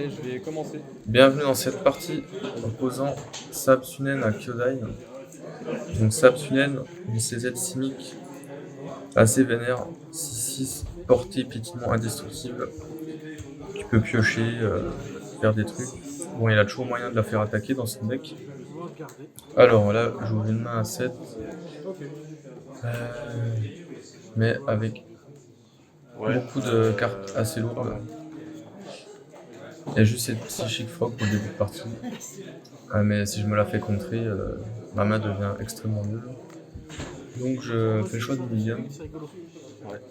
je vais commencer. Bienvenue dans cette partie opposant Saab-Sunen à Kyodai. Donc Saab-Sunen, une CZ cynique assez vénère, 6-6, portée piétinement indestructible. Tu peux piocher, faire des trucs. Bon, il a toujours moyen de la faire attaquer dans son deck. Alors là, j'ouvre une main à 7. Mais avec beaucoup de cartes assez lourdes. Il y a juste cette Psychic Frog pour le début de partie. Mais si je me la fais contrer, ma main devient extrêmement nulle. Donc je fais le choix du medium. Ouais.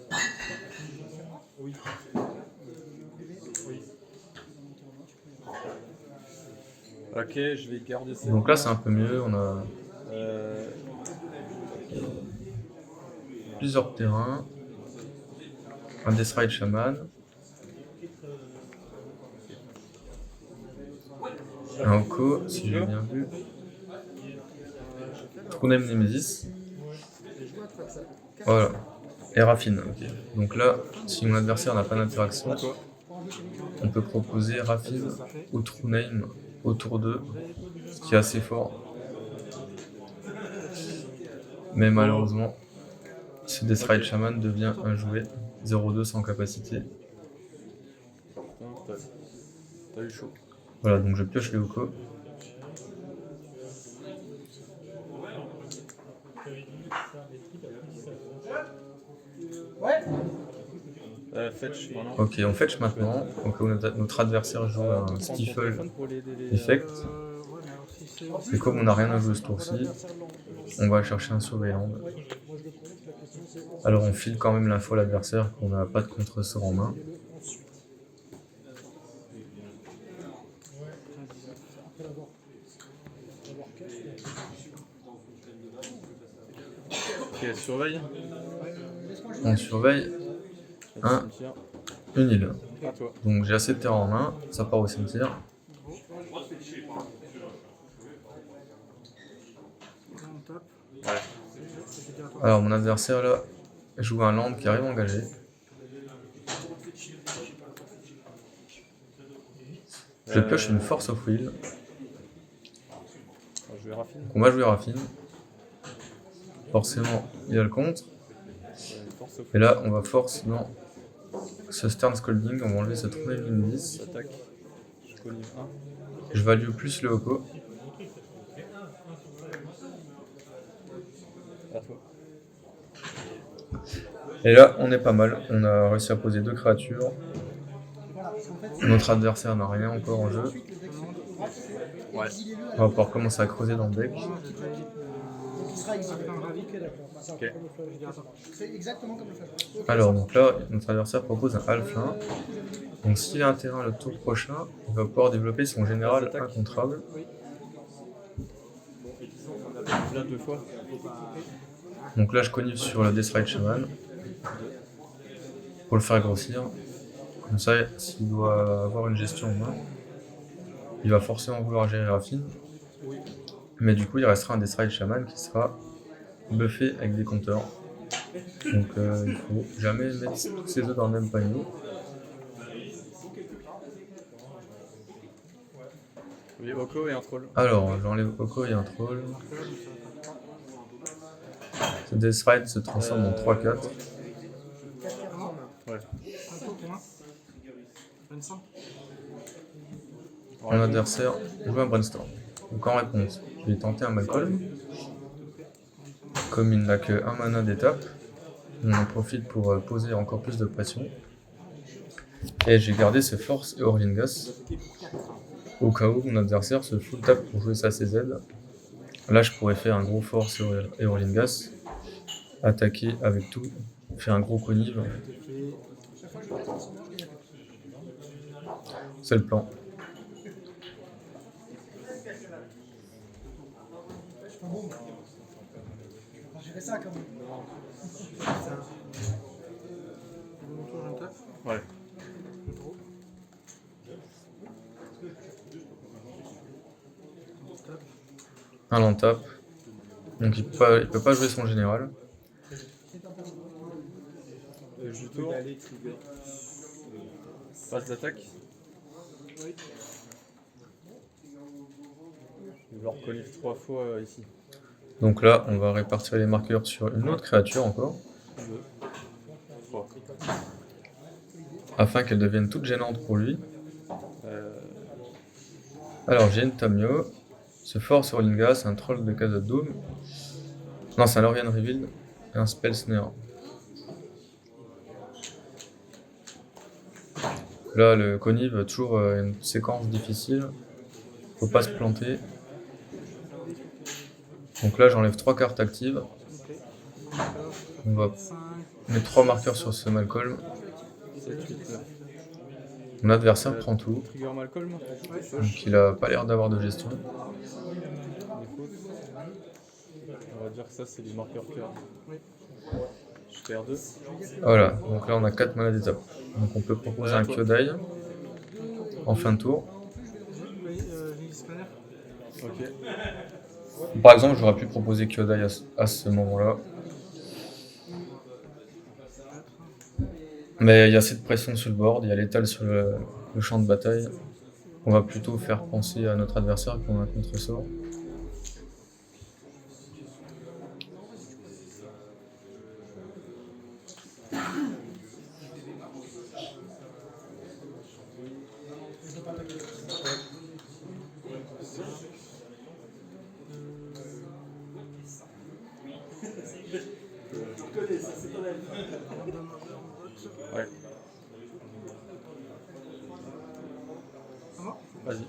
Ok, je vais garder ça. Donc là c'est un peu mieux, on a plusieurs terrains. Un Deathrite Shaman. Un Oko, si j'ai bien vu. Trunem Nemesis. Voilà. Et Raffine, ok. Donc là, si mon adversaire n'a pas d'interaction, on peut proposer Raffine ou True Name au tour 2, ce qui est assez fort. Mais malheureusement, ce Deathrite Shaman devient un jouet 0-2 sans capacité. T'as eu chaud. Voilà, donc je pioche les Oko. Fetch maintenant. Ok, on fetch maintenant. Donc notre adversaire joue un Stifle Effect. Et comme on n'a rien à jouer ce tour-ci, on va chercher un Surveilland. Alors on file quand même l'info à l'adversaire qu'on n'a pas de contre-sort en main. Ok, surveille. On surveille une île. À toi. Donc j'ai assez de terrain en main, ça part au cimetière. Alors mon adversaire là joue un land qui arrive engagé. Je pioche une Force of Will. On va jouer Raffine. Forcément, il a le contre. Et là, on va force dans ce Stern Scolding. On va enlever cette True Name 10. Je value plus le Oko. Et là, on est pas mal. On a réussi à poser 2 créatures. Notre adversaire n'a rien encore en jeu. Ouais. On va pouvoir commencer à creuser dans le deck. Ok. Alors, donc là, notre adversaire propose un Halfling. Donc, s'il a un terrain le tour prochain, il va pouvoir développer son général incontrable. Là 2 fois. Donc là, je cogne sur le Deathrite Shaman pour le faire grossir. Comme ça, s'il doit avoir une gestion en main, il va forcément vouloir gérer Raffine. Mais du coup, il restera un Deathrite Shaman qui sera buffé avec des compteurs. Donc il faut jamais mettre tous ses œufs dans le même panier. Oui, Oko et un troll. Alors, j'enlève Oko et un troll. Ce Deathrite se transforme en 3-4. Ouais. Mon adversaire joue un Brainstorm. Donc en réponse, je vais tenter un Malcolm. Comme il n'a que 1 mana d'étape, on en profite pour poser encore plus de pression. Et j'ai gardé ce Force et Orlingas au cas où mon adversaire se full tap pour jouer sa CZ. Là, je pourrais faire un gros Force et Orlingas, attaquer avec tout, faire un gros connive. C'est le plan. Ouais. Un land tap. Donc il peut pas jouer son général. Je tourne. Phase d'attaque. Je vais leur coller 3 fois ici. Donc là, on va répartir les marqueurs sur une autre créature encore, 2, 3. afin qu'elle devienne toute gênante pour lui. Euh, Alors, j'ai une Tamio. Ce Force Rollinga, c'est un troll de Khazad-dûm. Non, c'est un Lorien Revealed et un Spell Snare. Là, le Connive, toujours une séquence difficile. Faut pas se planter. Donc là, j'enlève 3 cartes actives. On va mettre 3 marqueurs sur ce Malcolm. 7, 8, 9. Mon adversaire prend tout. Trigger Malcolm. Donc il a pas l'air d'avoir de gestion. Les fautes. On va dire que ça, c'est les marqueurs cœur. Je perds 2. Voilà, donc là on a 4 manas d'étape. Donc on peut proposer un Kyodai en fin de tour. Ok. Par exemple, j'aurais pu proposer Kyodai à ce moment-là. Mais il y a cette pression sur le board, il y a l'étal sur le champ de bataille. On va plutôt faire penser à notre adversaire qu'on a un contre-sort. Ouais. Vas-y.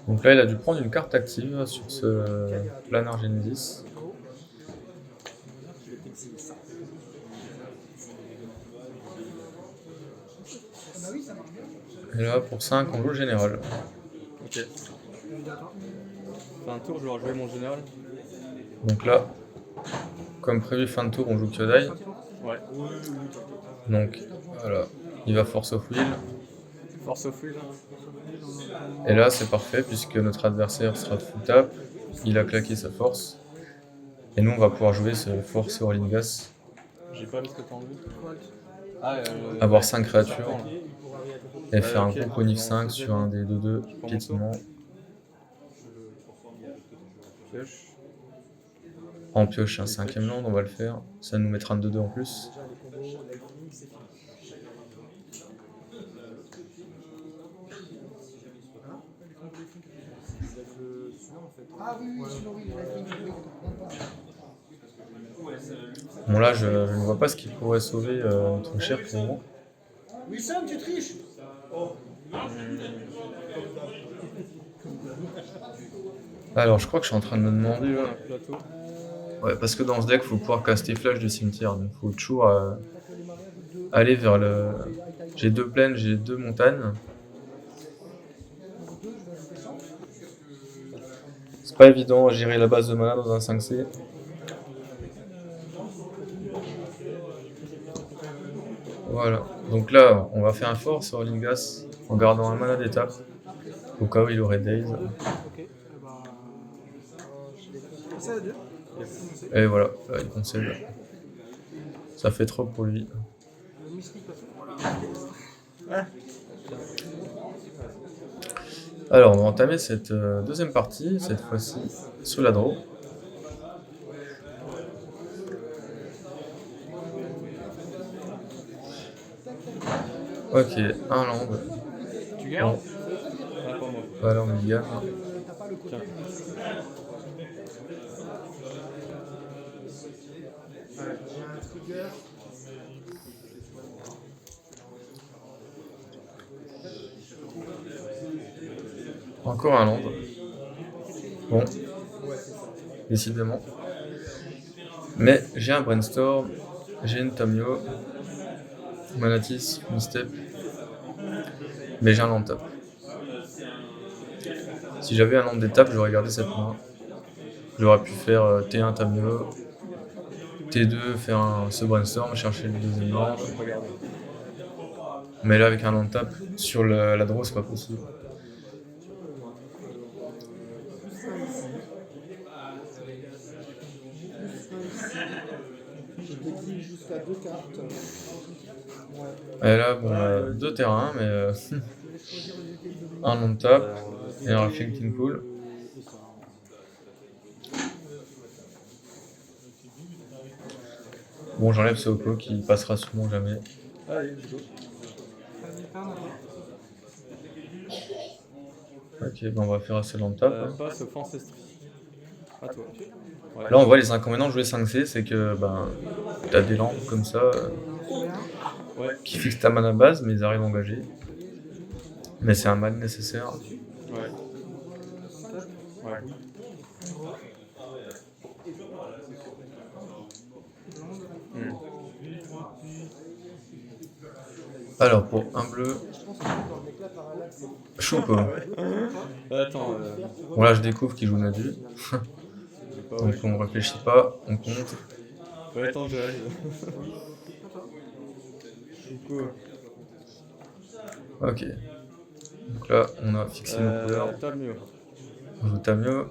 Donc là, il a dû prendre une carte active sur ce Planar Genesis. Et là, pour 5, on joue le général. Ok. Fin de tour, je vais rejouer mon général. Donc là, comme prévu, fin de tour, on joue Kyodai. Ouais. Donc voilà, il va Force of Will. Force of Will. Et là, c'est parfait puisque notre adversaire sera full tap. Il a claqué sa force. Et nous, on va pouvoir jouer ce Force Rollingas. J'ai pas vu ce que t'as enlevé. Avoir 5 créatures. Et faire un ok. gros Conif 5 sur un des 2-2 piétinement. Pioche. En pioche un 5ème land, on va le faire. Ça nous mettra un 2-2 en plus. Bon là, je ne vois pas ce qui pourrait sauver notre cher pour moi. Wilson, tu triches. Alors, je crois que je suis en train de me demander là. Un plateau. Ouais, parce que dans ce deck, il faut pouvoir caster Flash du cimetière. Donc, il faut toujours aller vers le. J'ai 2 plaines, j'ai 2 montagnes. C'est pas évident à gérer la base de mana dans un 5C. Voilà. Donc là, on va faire un fort sur Lingas en gardant un mana d'étape. Au cas où il aurait Daze. Et voilà, là, il concède. Ça fait trop pour lui. Alors, on va entamer cette deuxième partie, cette fois-ci sur la draw. Ok, un land. Tu gardes Bon. Ah, pas moi. Bah alors, on y gagne. Tiens. Encore un land. Bon, décidément. Mais j'ai un Brainstorm, j'ai une Tamio, Manatis, Mistep, mais j'ai un land tap. Si j'avais un land d'étape, j'aurais gardé cette main. J'aurais pu faire T1 Tamio, T2, faire ce Brainstorm, chercher le deuxième land. Je vais pas garder. Mais là, avec un land tap sur la draw, c'est pas possible. Jusqu'à 2 cartes. Et là, bon, 2 terrains, mais un non tap et un Reflecting Pool. Bon, j'enlève ce Oko qui passera sûrement jamais. Allez, let's go. Ok, ben on va faire assez non tap. Hein. Passe au Ancestry. À toi. Ouais. Là, on voit les inconvénients de jouer 5C, c'est que ben, t'as des lampes comme ça Ouais. qui fixent ta mana base, mais ils arrivent engagés. Mais c'est un mal nécessaire. Ouais. Ouais. Alors, pour un bleu, chaud pas. Attends, Bon, là, je découvre qu'il joue Nadu. j'ai pas. Donc, on réfléchit pas, on compte. Ouais, attends, j'arrive. Chouko. Ok. Donc là, on a fixé nos couleurs. T'as mieux. On joue Tamio.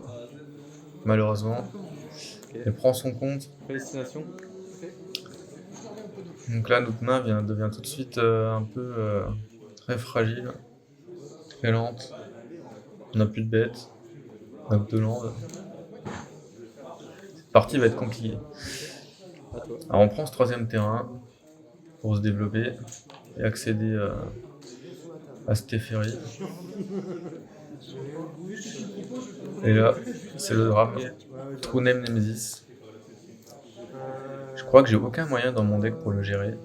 Malheureusement. Ok. Elle prend son compte. Prédestination. Donc là, notre main devient tout de suite un peu très fragile, très lente. On n'a plus de bêtes, on n'a que de landes. Cette partie va être compliquée. À toi. Alors on prend ce troisième terrain pour se développer et accéder à Stépheri. Et là, c'est le drame. True Name Nemesis. Je crois que j'ai aucun moyen dans mon deck pour le gérer.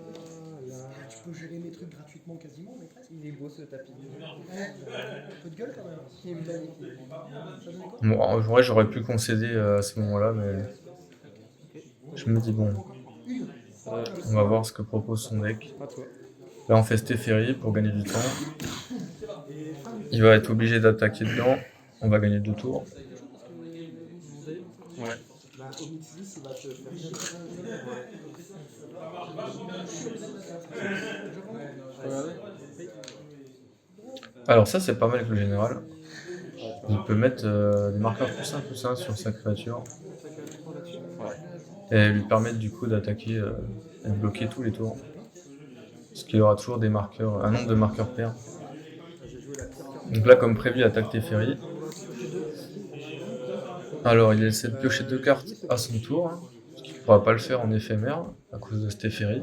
Tu peux gérer mes trucs gratuitement quasiment, mais presque. Il est beau ce tapis. Un peu de gueule quand même. Il est magnifique. Ça donne quoi? Bon, en vrai, j'aurais pu concéder à ce moment-là, mais je me dis bon, on va voir ce que propose son deck. À toi. Là, on fait Stépheri pour gagner du temps. Il va être obligé d'attaquer dedans. On va gagner 2 tours. Ouais. Bah, au Mixis, il va te faire Regardez. Alors ça, c'est pas mal avec le général. Il peut mettre des marqueurs +1/+1 sur sa créature. Et lui permettre du coup d'attaquer et de bloquer tous les tours. Parce qu'il aura toujours des marqueurs, un nombre de marqueurs pairs. Donc là, comme prévu, attaque Teferi. Alors, il essaie de piocher 2 cartes à son tour, hein, parce qu'il ne pourra pas le faire en éphémère à cause de Stépheri.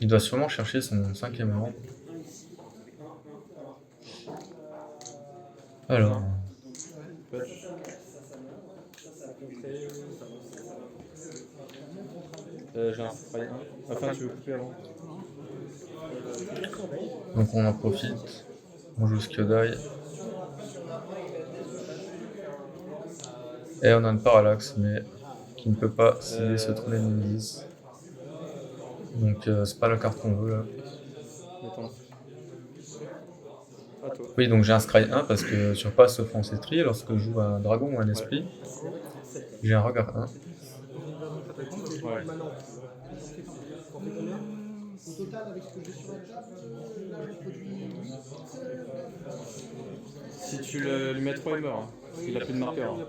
Il doit sûrement chercher son 5e land. Alors, J'ai un spray 1. Enfin, tu veux couper avant? donc on en profite. On joue Skyodai. Et on a une parallaxe, mais qui ne peut pas cibler ce True Name Nemesis. Donc c'est pas la carte qu'on veut là. Attends. À toi. Oui, donc j'ai un Scry 1 parce que sur Pass of Ancestry, lorsque je joue un dragon ou un esprit, j'ai un regard 1. Ouais. Au total, avec ce que j'ai sur la table, là, je produis 8. Si tu lui mets 3, il meurt. Hein. Parce qu'il a plus de marqueur. Hein.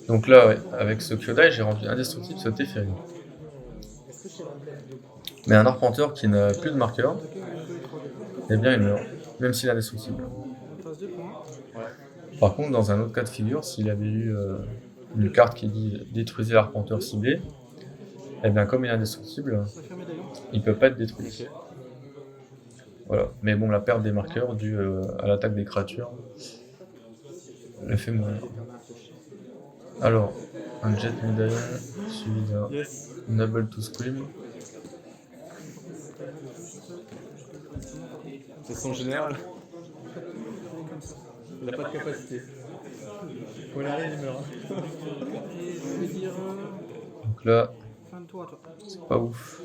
Donc là, ouais, avec ce Kyodai, j'ai rendu indestructible ce Teferi. Mais un arpenteur qui n'a plus de marqueur, eh bien il meurt, même s'il est indestructible. Par contre, dans un autre cas de figure, s'il avait eu une carte qui dit détruisez l'arpenteur ciblé, eh bien comme il est indestructible, il peut pas être détruit. Ok. Voilà. Mais bon, la perte des marqueurs due à l'attaque des créatures le fait mourir. Alors, un Jet Médaillon suivi d'un Yes. Noble to Scream. C'est son général. Il a pas de capacité. Quand il arrive, il meurt. Hein. Je vais dire Donc là, fin de tour à toi. c'est pas ouf.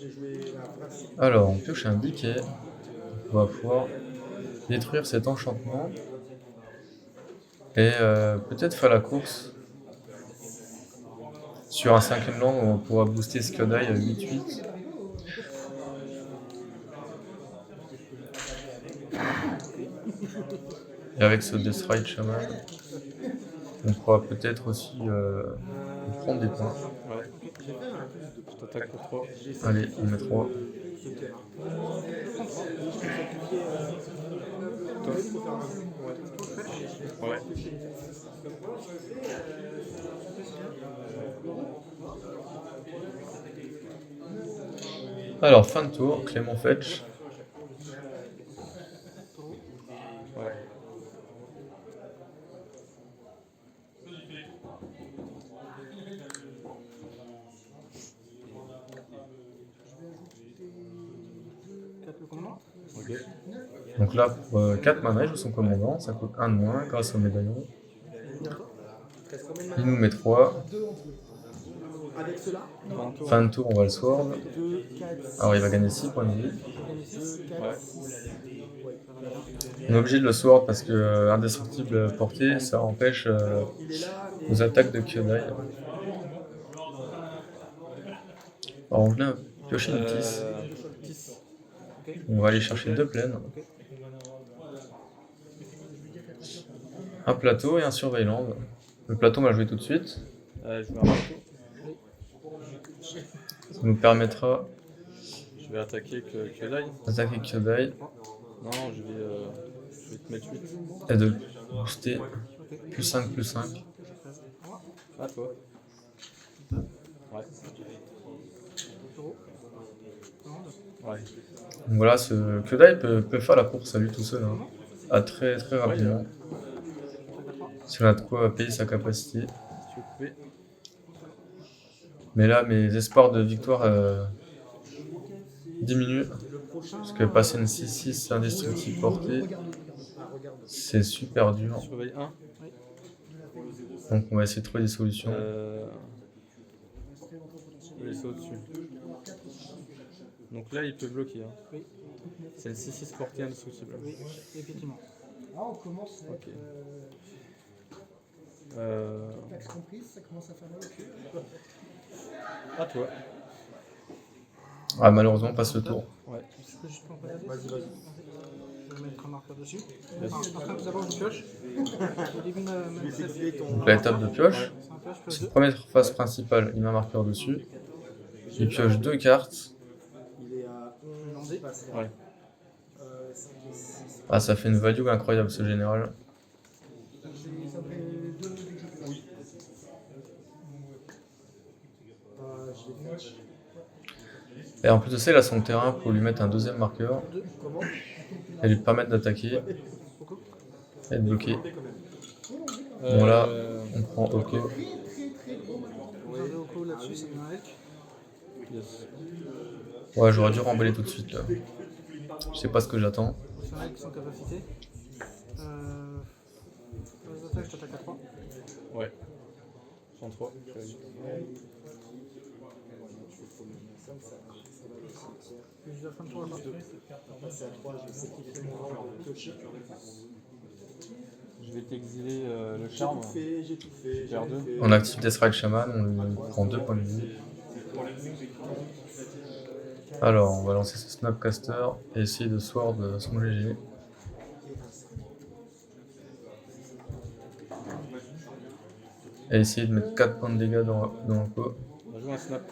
J'ai joué la place. Alors, on pioche un Decay. On va pouvoir détruire cet enchantement. Et peut-être faire la course sur un 5e land où on pourra booster Skyodai à 8-8. Et avec ce Deathrite Shaman, on pourra peut-être aussi prendre des points. Ouais. Je t'attaque pour 3. Allez, on met 3. Ouais. Alors, fin de tour, Clément Fetch. Ouais. Ok. Donc là, pour 4 mana, il joue son commandant, ça coûte 1 de moins grâce au médaillon. Il nous met 3. Avec cela, Fin de tour, on va le sword. 2, 4, Alors il va gagner 6 points de vie. 2, 4, Ouais. 6. On est obligé de le sword parce que indestructible portée, ça empêche Il est là, et nos attaques de Kyodai. Alors on vient piocher une 10. 10. On va aller chercher 2 plaines. Un plateau et un surveillant. Le plateau, on va le jouer tout de suite. Je vais un marteau. Ça nous permettra Je vais attaquer Kyodai. d'attaquer Kyodai Non, je vais te mettre 8. et de booster plus 5, plus 5. Ah, toi. Ouais. Ouais. Donc voilà, ce Kyodai peut faire la course à lui tout seul, hein, à très rapidement. Si on a de quoi payer sa capacité. Si tu veux couper. Mais là, mes espoirs de victoire diminuent. Parce que passer une 6-6 indestructible portée, c'est super dur. Surveille 1. Donc on va essayer de trouver des solutions. Je vais laisser au-dessus. Donc là, il peut bloquer. Hein. Oui. C'est une 6-6 portée indestructible. Oui, effectivement. Là, on commence avec Ok. taxe comprise, ça commence à faire mal au cul. À toi. Ah, malheureusement, on passe le tour. Ouais. Je peux juste prendre vas-y. Je vais mettre un marqueur dessus. Tout d'abord, je pioche. Au début, Donc la étape de pioche. c'est un pioche, C'est pioche la 2. première phase principale, il met un marqueur dessus. Il pioche 2 cartes. Il est à 11 landé. Ouais. Ah, ça fait une value incroyable ce général. Ça fait 2 oui. Je l'ai fait. Et en plus de ça, il a son terrain pour lui mettre un deuxième marqueur 2, comment et lui permettre d'attaquer et de bloquer. Bon Bon là, on prend OK. Regardez au coup là-dessus, ça vient avec. Yes. Ouais, j'aurais dû remballer tout de suite là. Je sais pas ce que j'attends. C'est un mec sans capacité. Les attaques, je t'attaque à 3. Ouais. 33. Puis je dois fin de tour à part 2. Je vais t'exiler le charme. J'ai tout fait. J'ai perds 2. On active Deathstrike Shaman, on lui prend 2 points de vie. Alors, on va lancer ce Snapcaster et essayer de sword son GG. Et essayer de mettre 4 points de dégâts dans le coup. On va jouer un snap.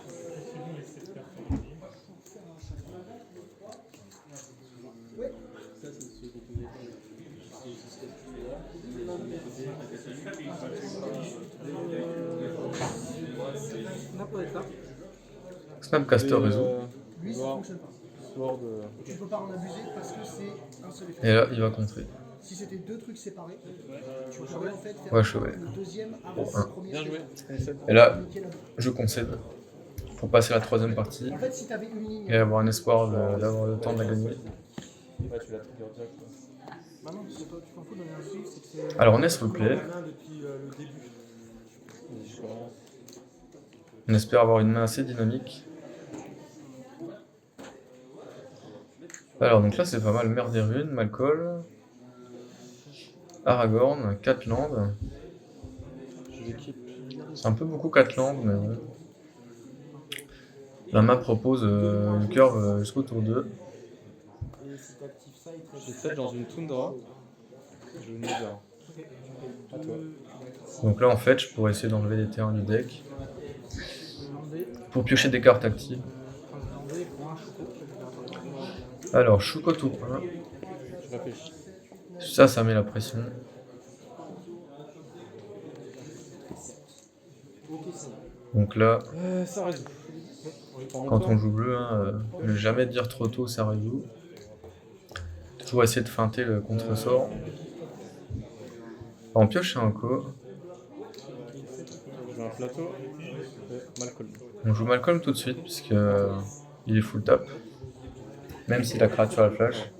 Snap peut être là. Snapcaster résout. Lui, ça fonctionne pas. Sword. Tu peux pas en abuser parce que c'est un seul effet. Et là, il va contrer. Si c'était 2 trucs séparés, tu pourrais en fait faire Ouais, chevet. le deuxième avant Pour le un. premier. Bien joué. Et là, je concède pour passer à la troisième partie En fait, si t'avais une ligne. et avoir un espoir d'avoir le temps de la gagner. Ouais, tu l'as trigger direct. Bah non, c'est pas, tu t'en fous de donner un truc, c'est que c'est. Alors, on est sur le play. Depuis le début. Vas-y, je commence. On espère avoir une main assez dynamique. Alors, donc là, c'est pas mal. Mer des Runes, Malkol, Aragorn, 4 landes. Je l'équipe. C'est un peu beaucoup 4 landes, mais bon. La map propose une curve jusqu'au tour 2. Et si t'actives ça, il te reste. J'ai 7 dans une toundra. Je vais Nidra. À toi. Donc là, en fait, je pourrais essayer d'enlever les terrains du deck Landé. pour piocher des cartes actives. Landé pour un choco. Alors, Shuko tour 1. Je réfléchis. Ça met la pression. Donc là, Ça résout. quand on joue bleu, ne jamais dire trop tôt, ça résout. Toujours essayer de feinter le contre-sort. En pioche, un co. Je joue un plateau. Malcolm. On joue Malcolm tout de suite, puisque il est full tap. Même si la créature a flash.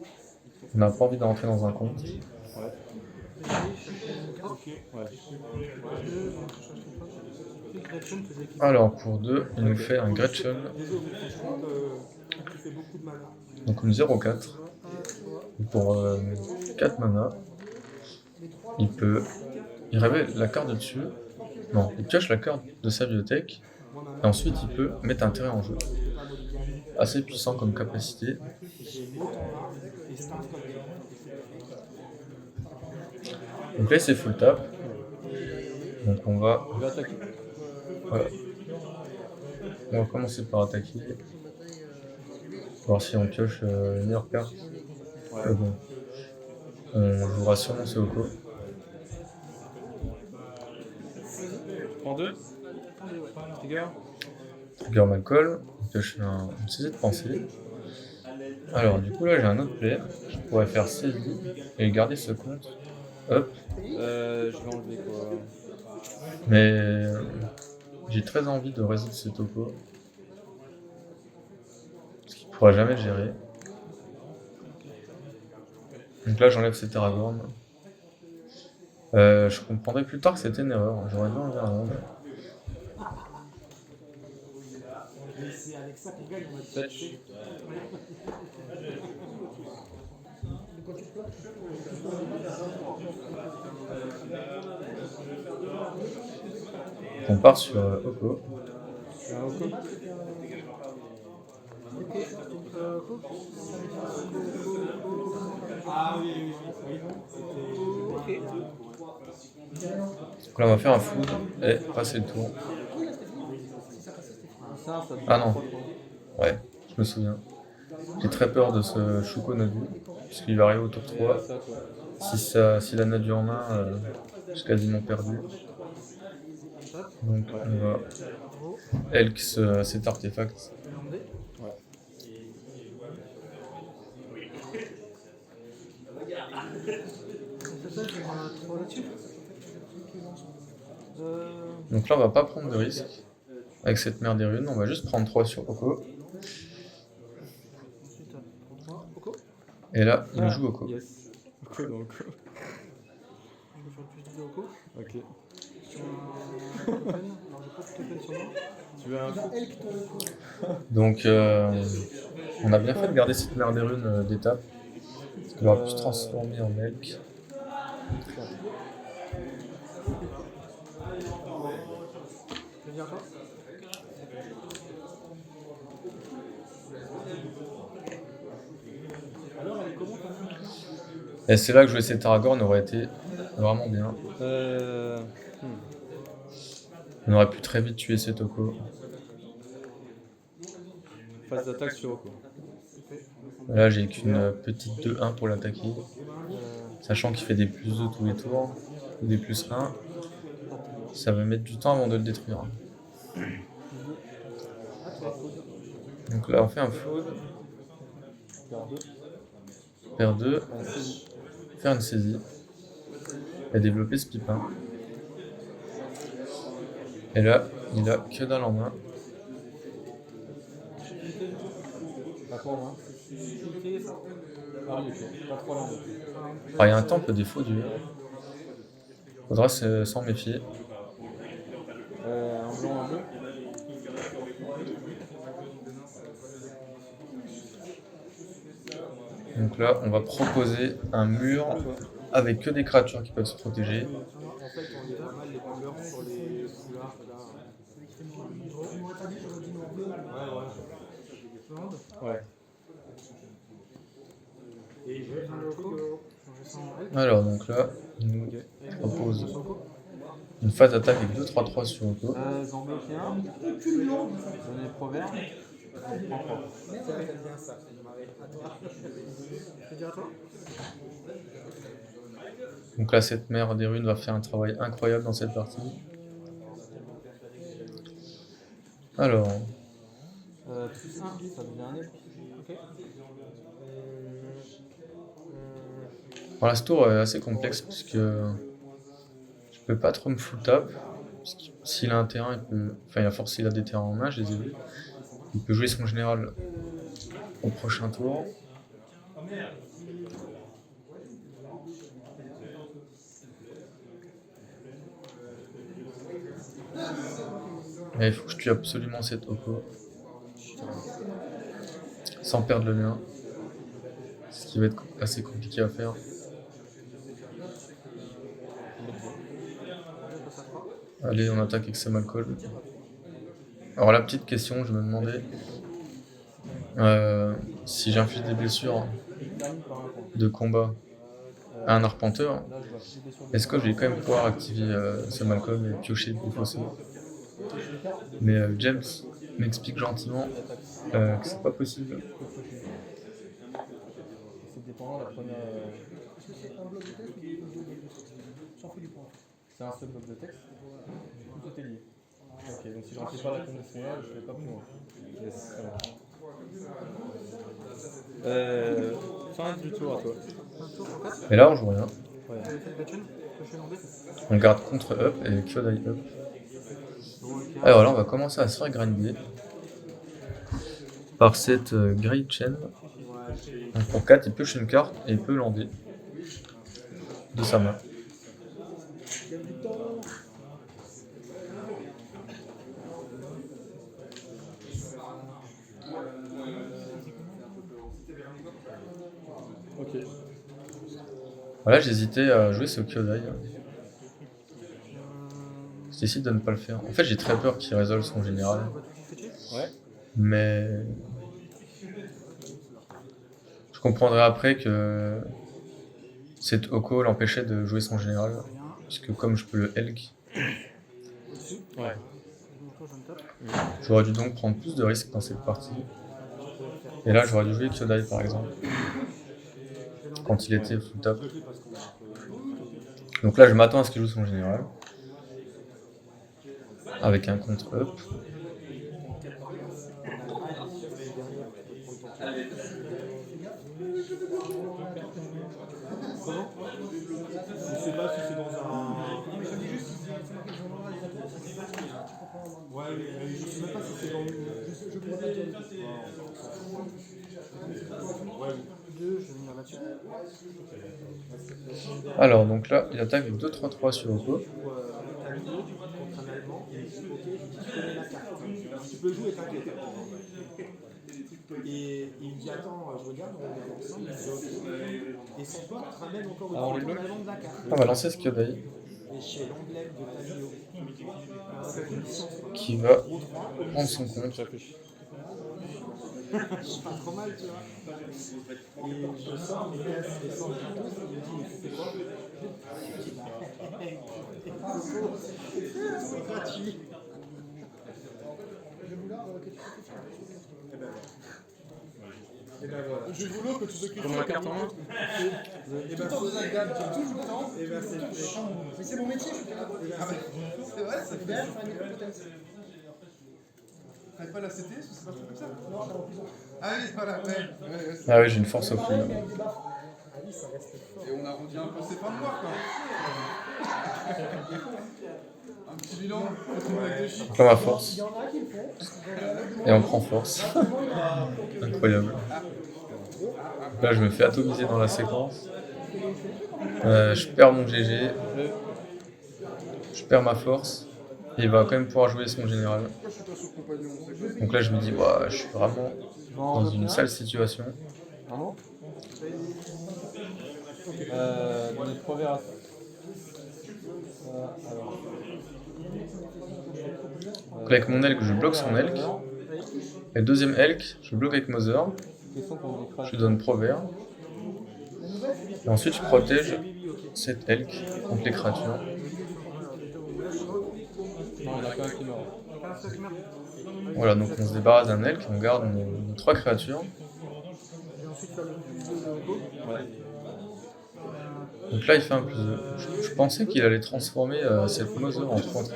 On n'a pas envie d'entrer dans un compte. Alors, pour 2, il nous fait un Gretchen. Donc une 0-4. Pour 4 mana, il révèle la carte de dessus. Non, il pioche la carte de sa bibliothèque. Et ensuite, il peut mettre un terrain en jeu. Assez puissant comme capacité. Donc là, c'est full tap. Donc on va attaquer. Voilà. On va commencer par attaquer. Voir si on pioche les meilleures cartes. Bon. On jouera sûrement ce Oko. Prends 2. Trigger. Trigger Malcolm. On pioche une saisie de pensée. Alors du coup là j'ai un autre play. Je pourrais faire saisie et garder ce compte. Hop. Je vais enlever quoi. Mais j'ai très envie de résoudre ce topo. Parce qu'il ne pourra jamais le gérer. Donc là j'enlève cet Aragorn. Je comprendrai plus tard que c'était une erreur. J'aurais dû enlever un monde. Sèche. On part sur Oko. Un Oko. Donc là on va faire un food et passer le tour. Ah non. Ouais, je me souviens. J'ai très peur de ce Shuko Nadu, puisqu'il va arriver au tour 3. Si la Nadu en a, j'ai quasiment perdu. Donc on va Elks cet artefact. Donc là on va pas prendre de risque avec cette merde des runes, on va juste prendre 3 sur Oko. Et là il nous joue Oko. Yes. Oko dans Oko. Ok. Tu veux un coup? Donc on a bien fait de garder cette merde des runes d'étape. Parce qu'on va plus se transformer en elk. Et c'est là que jouer cet Aragorn aurait été vraiment bien. On aurait pu très vite tuer cet Oko. Phase d'attaque sur Oko. Là j'ai qu'une petite 2-1 pour l'attaquer. Sachant qu'il fait des plus 2 tous les tours. Ou des plus 1. Ça va mettre du temps avant de le détruire. Donc là on fait un food. Perd 2. Faire une saisie. Et développer ce pipin. Et là, il a que dalle en main. Ah, il y a un temple des faux dieux. Faudra s'en méfier. Un blanc, un bleu. Donc là, on va proposer un mur avec que des créatures qui peuvent se protéger. En fait, on est pas mal les couleurs sur les foulards là. Ouais. Alors donc là, il nous propose une phase d'attaque avec 2-3-3 sur Oko. J'en bloque un. J'en ai proverbe. Je te dis à toi. Donc là, cette mère des runes va faire un travail incroyable dans cette partie. Alors, Plus 1, ça devient un elfe. Ok. alors, ce tour est assez complexe puisque je peux pas trop me full tap. Parce que s'il a un terrain, il peut. Enfin, il a force, il a des terrains en main, je les ai vus. Il peut jouer son général au prochain tour. Mais il faut que je tue absolument cette Oko. Sans perdre le mien. Ce qui va être assez compliqué à faire. Allez, on attaque avec Malcolm. Alors la petite question, je me demandais si j'inflige des blessures de combat à un arpenteur, est-ce que je vais quand même pouvoir activer Malcolm et piocher le fossé? Mais James m'explique gentiment que c'est pas possible. C'est dépendant de la première. Est-ce que c'est un bloc de texte ou deux blocs de texte? J'en fais du point. C'est un seul bloc de texte. Tout est lié. Ok, donc si je remplis pas la conditionnelle, je vais pas plus loin. Yes, ça marche. Fin du tour à toi. Un tour en fait. Et là, on joue rien. Ouais. Vous avez fait le Gatchen, le chez Landais. On garde contre up et Kyodai up. Donc, Alors là, on va commencer à se faire grinder par cette Great Chain. Donc pour 4, il pioche une carte et il peut lander de sa main. Ok. Voilà, j'hésitais à jouer ce Kyodai. Je décide de ne pas le faire. En fait, j'ai très peur qu'il résolve son général. Ouais. Mais je comprendrai après que cette Oko l'empêchait de jouer son général. Puisque comme je peux le Elk, Ouais. j'aurais dû donc prendre plus de risques dans cette partie. Et là, j'aurais dû jouer Kyodai par exemple. Quand il était full tap. Donc là, je m'attends à ce qu'il joue son général. Avec un contre-up. Je sais pas si c'est dans un. Ouais, mais je sais même pas si c'est dans. Je pourrais pas dire. Ouais, Deux, je vais venir là-dessus. Alors, donc là, il attaque avec 2-3-3 sur Oko. t'as mis contre un Allemand, et il dit ok, tu connais la carte. Si tu peux jouer, t'inquiète. Et il me dit attends, je regarde, on regarde ensemble, il dit ok. Et son pote ramène encore le Ah, on les canton bloque allemand de la carte. On va lancer ce Kyodai Et chez l'emblème de Tamio, avec une licence qui va Pro 3, prendre son compte. Je réfléchis. c'est pas trop mal, tu vois. Et je sors mes pièces et sans le carton, il me dit mais tu fais quoi? Je dis bah, c'est gratuit. Je voulais que tu t'occupes. Comment la carte en main? Et ben, tout le gamme, tout le temps. Et ben, c'est fait. Mais c'est mon métier, je suis capable. C'est vrai, c'est Idéal, je fais un micro peut-être. T'avais pas la CT, c'est pas un truc comme ça? Non, j'ai en plus. Ah oui, voilà, ouais. Ah oui, j'ai une force au fil. Avec des baffes. Ah oui, ça reste fort. Et on arrondit un peu ses fins de mois, quoi. Un petit bilan, contre une blague de shit. Donc là, ma force. Il y en a qui le font. Et on prend force. Incroyable. Donc là, je me fais atomiser dans la séquence. Je perds mon GG. Je perds ma force. Et il va quand même pouvoir jouer son général. Donc là, je me dis, bah, je suis vraiment dans une sale situation. Vraiment Donner 3 verres à alors. Donc là, avec mon elk, je bloque son elk. Et le deuxième elk, je bloque avec Mother. Question qu'on vous Je lui donne Pro vert. Et ensuite, je protège cet elk contre les créatures. Non, il y en a pas un qui meurt. Voilà, donc on se débarrasse d'un elk et on garde nos 3 créatures. tu as le plus de Oko. Ouais. Donc là, il fait un plus 2. Je pensais qu'il allait transformer cette Mother en 3-3.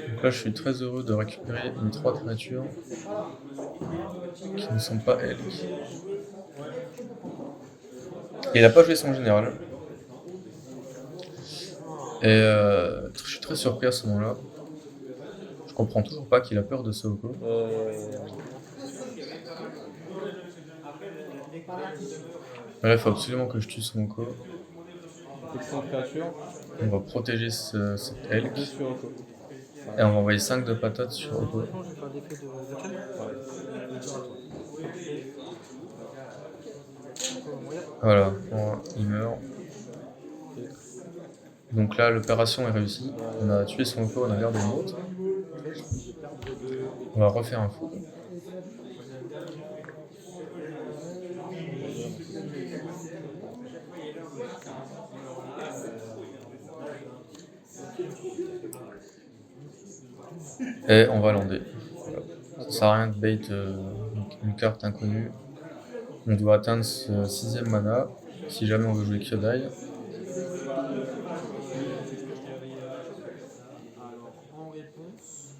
Donc là, je suis très heureux de récupérer mes 3 créatures qui ne sont pas Elk. Et il n'a pas joué son général. Et je suis très surpris à ce moment-là. Je comprends toujours pas qu'il a peur de ce Oko. Là, il faut absolument que je tue son Oko. Protection de créature, On va protéger cet Elk. 2 sur Oko. Et on va envoyer 5 de patates sur Oko. Maintenant, je vais faire l'effet de Gatchen. Voilà, bon, il meurt. Donc là, l'opération est réussie. On a tué son Oko, on a gardé une autre. On va refaire un fou. Et on va lander. Voilà. Ça sert à rien de bait une carte inconnue. On doit atteindre ce 6ème mana si jamais on veut jouer Kyodai. En réponse,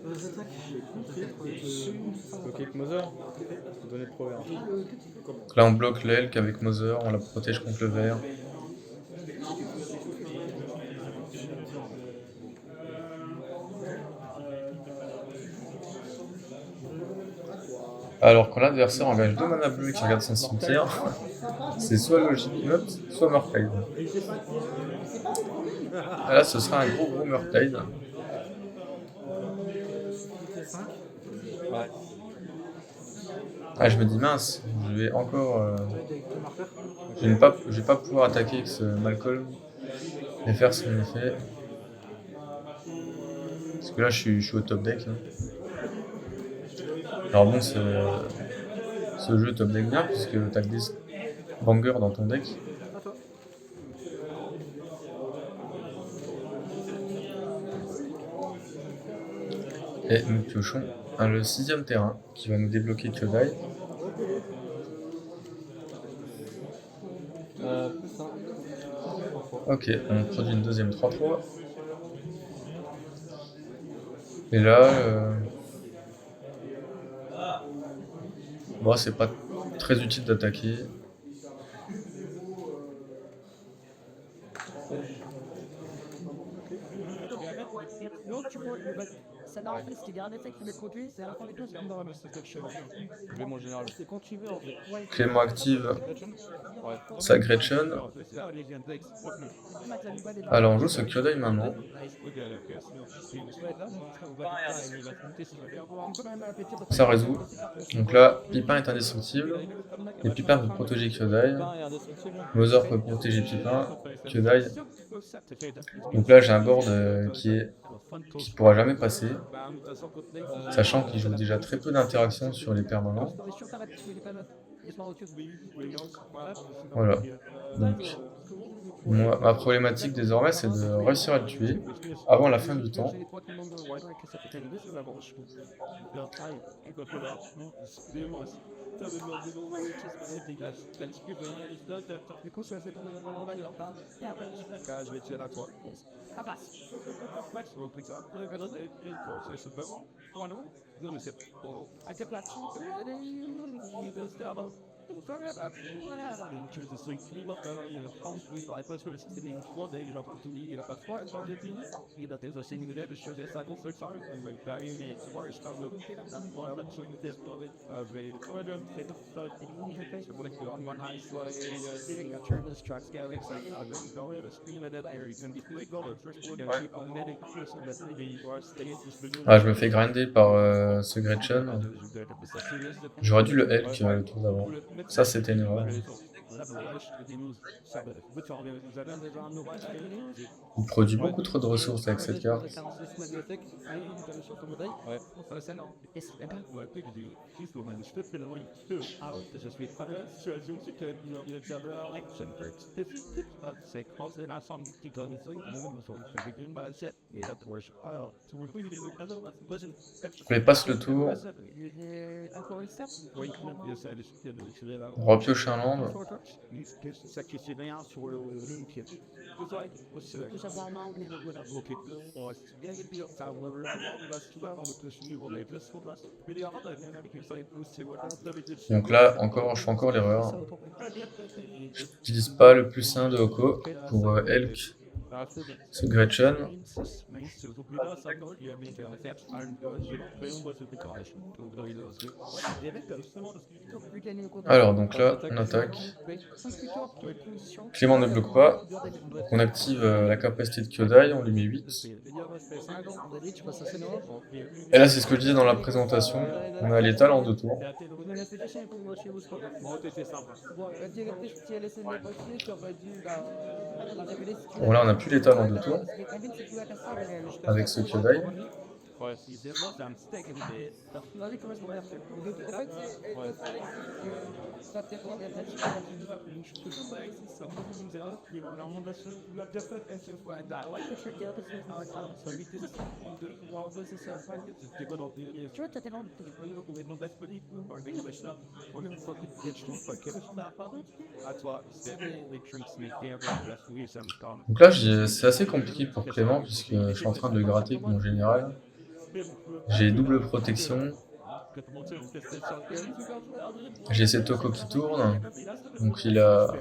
les attaques Bloquer avec Mother, donner de proverbe. Donc là on bloque l'Elk avec Mother, on la protège contre le vert. Alors quand l'adversaire engage 2 mana bleus et qu'il regarde son cimetière, c'est soit Logic Note, soit Murktide. Et là ce sera un gros Murktide. Ouais. Ah je me dis mince, je vais encore... avec deux marqueurs. je vais pas pouvoir attaquer avec ce Malcolm et faire son effet. Parce que là je suis au top deck. Hein. Alors bon, ce jeu top deck bien puisque t'as que des bangers dans ton deck. Et nous piochons le 6ème terrain qui va nous débloquer Kyodai. Plus 1. Ok, on produit une deuxième 3-3. Et là, bon, c'est pas très utile d'attaquer. Ça n'a en fait, c'est garder ça qui met produit, c'est un des deux, c'est comme dans la Je vais mon général. c'est quand tu veux en fait. Ouais, Clément active Ouais. sa Gretchen. Alors on joue ce Kyodai maintenant. Ça résout. Donc là, Pipin est indestructible. Et Pipin peut protéger Kyodai. Mother peut protéger Pipin. Kyodai. Donc là, j'ai un board qui pourra jamais passer. Sachant qu'il joue déjà très peu d'interactions sur les permanents. Voilà. Donc, ma problématique désormais, c'est de réussir à le tuer avant la fin du temps. Ah, je me fais grinder par ce Gretchen. J'aurais dû le Elk le tour d'avant. Ça, c'était une erreur. Il produit beaucoup trop de ressources avec cette carte. Je les passe le tour. On repioche un land. Donc là, je fais encore l'erreur. J'utilise pas le +1 de Oko pour Elk, ce Gretchen. Alors, donc là, on attaque. Clément ne bloque pas. On active la capacité de Kyodai, on lui met 8. Et là, c'est ce que je disais dans la présentation. On a l'étal en 2 tours. Bon, là, on n'a plus l'étal en 2 tours. Avec ce Kyodai. Ouais. Donc là, c'est assez compliqué pour Clément puisque je suis en train de le gratter avec mon général. J'ai double protection. J'ai cette Toko qui tourne. Donc il a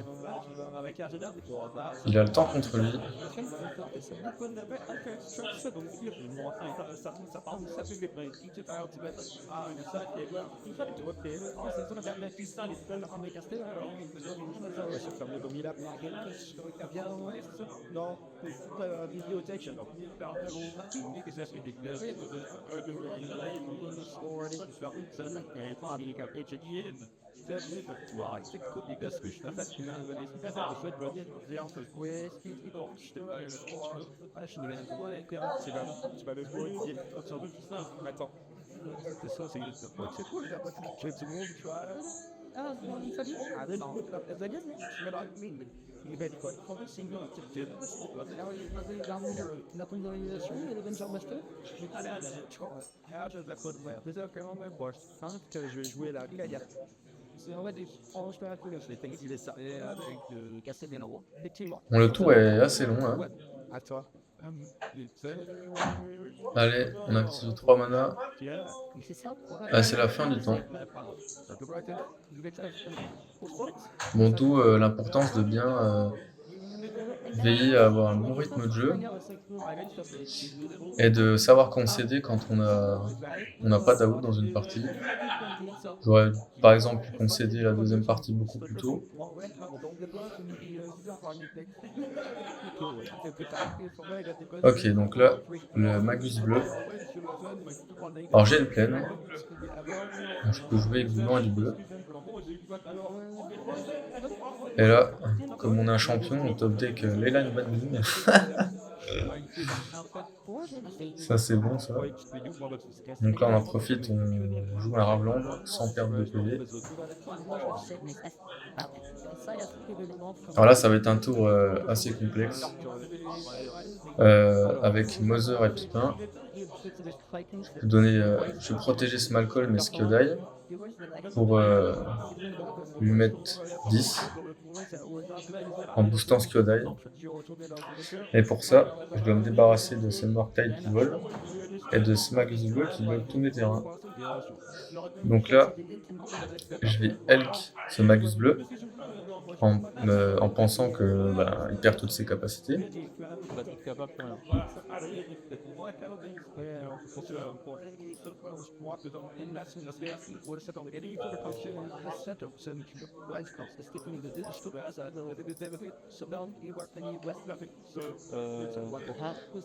le temps contre lui. Bon, le tour est assez long là. Allez, on active 3 mana. Ah, c'est la fin du temps. Bon, d'où l'importance de bien veiller à avoir un bon rythme de jeu et de savoir concéder quand on n'a pas d'AOE dans une partie. J'aurais par exemple concédé la deuxième partie beaucoup plus tôt. Ok, donc là, le Magus bleu. Alors j'ai une plaine. Donc, je peux jouer avec du blanc et du bleu. Et là, comme on est un champion, on top deck Leyline Binding. Ça c'est bon ça. Donc là on en profite, on joue un Ravland sans perdre de PV. Alors là ça va être un tour assez complexe. Avec Mother et Pipin. Je vais protéger ce Malcolm et ce Kyodai pour lui mettre 10 en boostant ce Kyodai. Et pour ça, je dois me débarrasser de ce Morktide qui vole et de ce Magus bleu qui bloque tous mes terrains. Donc là, je vais Elk ce Magus bleu en pensant que il perd toutes ses capacités.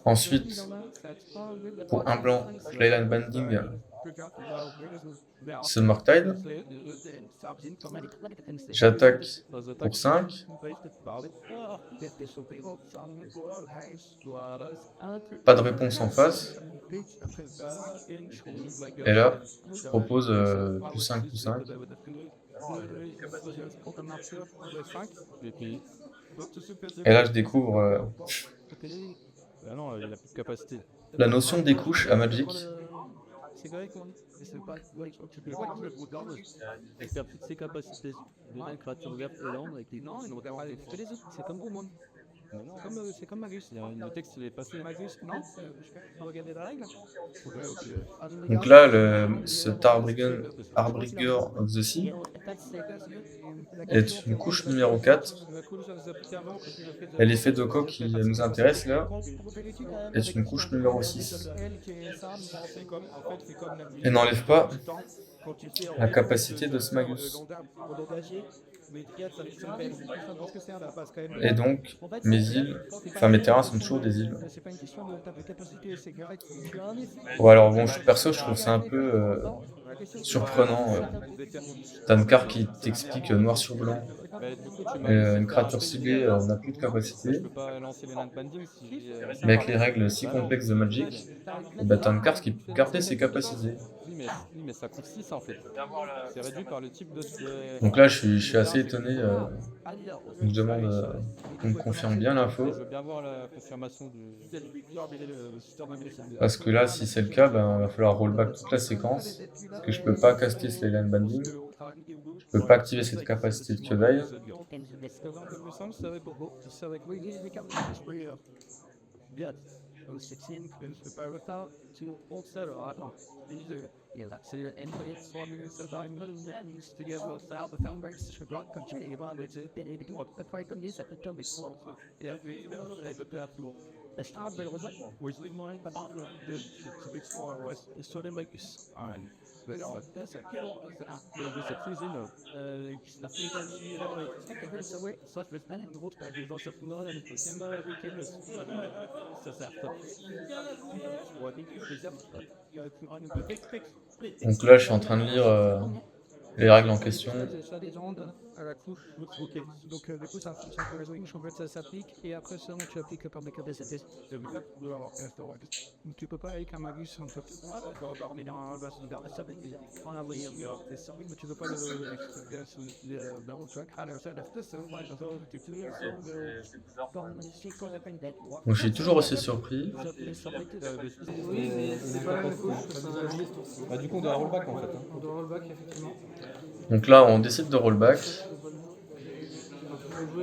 Ensuite, pour Pour un blanc, Leyline Binding, ce Murktide. J'attaque pour 5. Pas de réponse en face. Et là, je propose plus 5, plus 5. Et là, je découvre Ah non, il a plus de capacité. la notion des couches à Magic. C'est correct, hein. Il perd toutes ses capacités. Déjà, une créature verte et l'ombre et non, il doit avoir les autres. C'est comme Goumon. C'est comme Magus. Le texte, il est passé Magus. Non, on regarde la règle. Donc là, ce Tarbrigger of the Sea est une couche numéro 4. Et l'effet Doko qui nous intéresse là est une couche numéro 6. Et n'enlève pas la capacité de Smagus. Et donc, mes îles, enfin mes terrains sont toujours des îles. Bon alors bon, perso je trouve ça un peu surprenant. T'as une carte qui t'explique noir sur blanc. Une créature ciblée n'a plus de capacité. Mais avec les règles si complexes de Magic, bah, t'as une carte qui peut garder ses capacités. Oui, mais ça coûte 6 en fait. C'est réduit par le type de. Donc là, je suis assez étonné. Je me demande qu'on me confirme bien l'info. Je veux bien voir la confirmation du. Parce que là, si c'est le cas, ben, il va falloir rollback toute la séquence. Parce que je peux pas caster ce Leyline Binding. Je peux pas activer cette capacité de Kyodai. Donc là, je suis en train de lire les règles en question. À la couche. Ok. Donc du coup, ça en fait, ça s'applique et après seulement tu appliques par des capacités. Donc tu peux pas avec un Magus en fait. Mais tu peux pas Donc je suis toujours assez surpris. Du coup, on doit rollback en fait. On doit rollback effectivement. Donc là, on décide de rollback.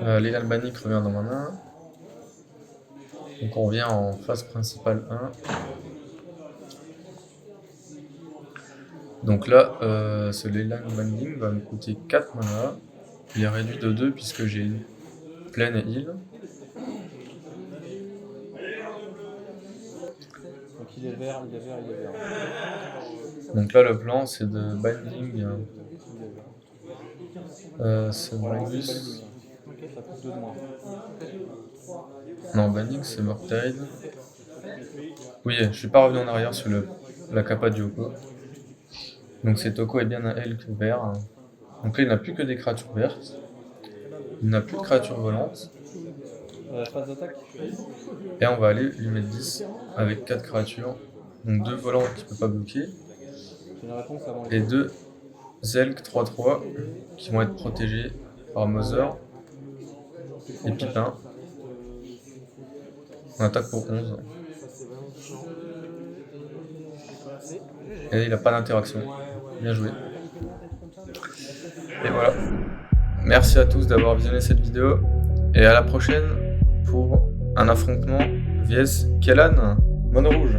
Leyline Binding revient dans ma main. Donc on revient en phase principale 1. Donc là, ce Leyline Binding va me coûter 4 mana. Il est réduit de 2 puisque j'ai pleine et heal. Donc il est vert, il est vert, il est vert. Donc là, le plan, c'est de Binding. C'est Magus. Ça coûte 2 de moins. Non, Binding, c'est Murktide. Oui, je suis pas revenu en arrière sur la capa du Oko. Donc cet Oko est bien un Elk vert. Donc là, il n'a plus que des créatures vertes. Il n'a plus de créatures volantes. Phase d'attaque. Et on va aller lui mettre 10 avec 4 créatures. Donc 2 volantes qui ne peuvent pas bloquer. J'ai une réponse avant Et 2 Zelk 3-3 qui vont être protégés par Mother et Pipin. On attaque pour 11. Et il n'a pas d'interaction. Bien joué. Et voilà. Merci à tous d'avoir visionné cette vidéo. Et à la prochaine pour un affrontement vs Kellan, Mono Rouge.